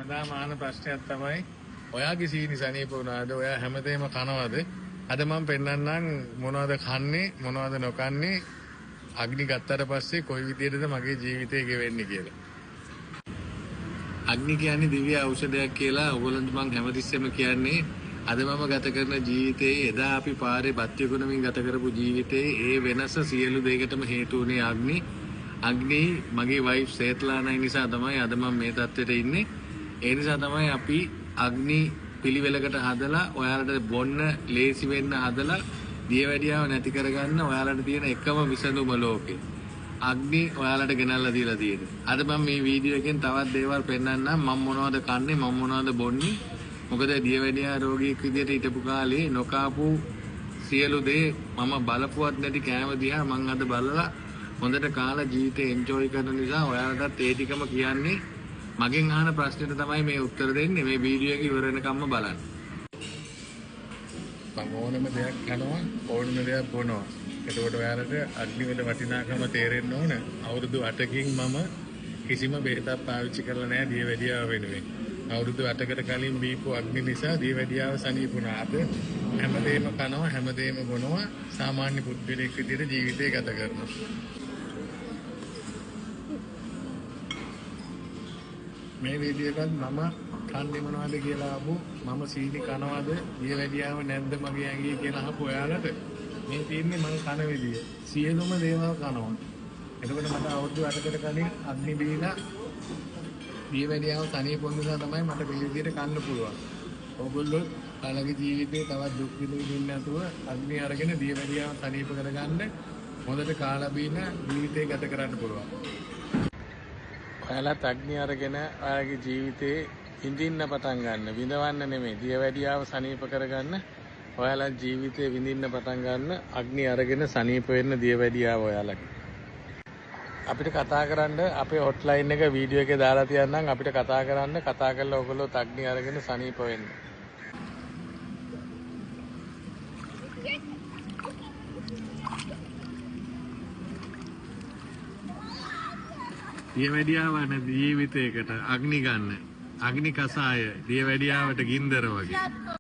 හැමදාම ආන ප්‍රශ්නයක් තමයි ඔයාගේ සීනි සනීප වුණාද? ඔයා හැමදේම කනවද? අද මම පෙන්නන්නම් මොනවද කන්නේ මොනවද නොකන්නේ අග්නි ගත්තට පස්සේ කොයි විදිහටද මගේ ජීවිතේ ගෙවෙන්නේ කියලා. අග්නි කියන්නේ දිව්‍ය ඖෂධයක් කියලා ඔයගොල්ලන්ට මම හැමතිස්සෙම කියන්නේ. අද මම ගත කරන ජීවිතේ එදා අපි පාරේ බත් විකුණමින් ගත කරපු ජීවිතේ ඒ වෙනස සියලු දෙයකටම හේතු වුණේ අග්නි. අග්නි මගේ වයිෆ් සේත්ලානයි නිසා තමයි අද මම මේ තත්ත්වෙට ඉන්නේ. ඒ නිසා තමයි අපි අග්නි පිළිවෙලකට හදලා ඔයාලට බොන්න ලේසි වෙන්න හදලා දියවැඩියාව නැති කරගන්න ඔයාලට තියෙන එකම විසඳුම ලෝකේ. අග්නි ඔයාලට ගෙනල්ලා දීලා තියෙනවා. අද මම මේ වීඩියෝ එකෙන් තවත් දේවල් පෙන්නන්නම් මම මොනවද කන්නේ මම මොනවද බොන්නේ. මොකද දියවැඩියා රෝගියෙක් විදිහට හිටපු කාලේ නොකාපු සියලු දේ මම බලපුවත් නැති කෑම දිහා මම අද බලලා හොඳට කාලා ජීවිතේ එන්ජොයි කරන නිසා ඔයාලටත් ඒ ටිකම කියන්නේ. මගෙන් අහන ප්‍රශ්නෙට තමයි මේ උත්තර දෙන්නේ. මේ වීඩියෝ එක ඉවර වෙනකම්ම බලන්න. මම ඕනම දෙයක් කරනවා ඕනම දෙයක් බොනවා. එතකොට ඔයාලට අග්නි වල වටිනාකම තේරෙන්න ඕන. අවුරුදු 8කින් මම කිසිම බෙහෙතක් පාවිච්චි කරලා නැහැ දියවැඩියාව වෙනුවෙන්. අවුරුදු 8කට කලින් බීපු අග්නි නිසා දියවැඩියාව සනීප වුණා. අද හැමදේම කනවා හැමදේම බොනවා සාමාන්‍ය පුද්ගලෙක් විදිහට ජීවිතය ගත කරනවා. මේ වීඩියෝ එකත් මම කන්නේ මොනවද කියලා අහපු මම සීනි කනවද දියවැඩියාව නැද්ද මගේ ඇඟේ කියලා අහපු ඔයාලට මේ තියෙන්නේ මම කන විදිය. සියලුම දේවල් කනවා. එතකොට මට අවුරුදු 8කට කලින් අග්නි බීලා දියවැඩියාව සනීප වුණ නිසා තමයි මට මේ විදියට කන්න පුළුවන්. ඕගොල්ලෝ කාලගේ ජීවිතේ තවත් දුක් විඳින්න නැතුව අග්නි අරගෙන දියවැඩියාව සනීප කරගන්න හොඳට කාලා බීලා ජීවිතේ ගත කරන්න පුළුවන්. ඔයාලත් අග්නි අරගෙන ඔයාලගේ ජීවිතේ විඳින්න පටන් ගන්න. විඳවන්න නෙමෙයි දියවැඩියාව සනීප කරගන්න. ඔයාලා ජීවිතේ විඳින්න පටන් ගන්න අග්නි අරගෙන සනීප වෙන්න දියවැඩියාව ඔයාලගේ. අපිට කතා කරන්න අපේ හොට්ලයින් එක වීඩියෝ එකේ දාලා තියන්නම් අපිට කතා කරන්න කතා කරලා ඔයගොල්ලෝ අග්නි අරගෙන සනීප වෙන්න. දියවැඩියාව නැති ජීවිතයකට අග්නි ගන්න. අග්නි කසාය දියවැඩියාවට ගින්දර වගේ.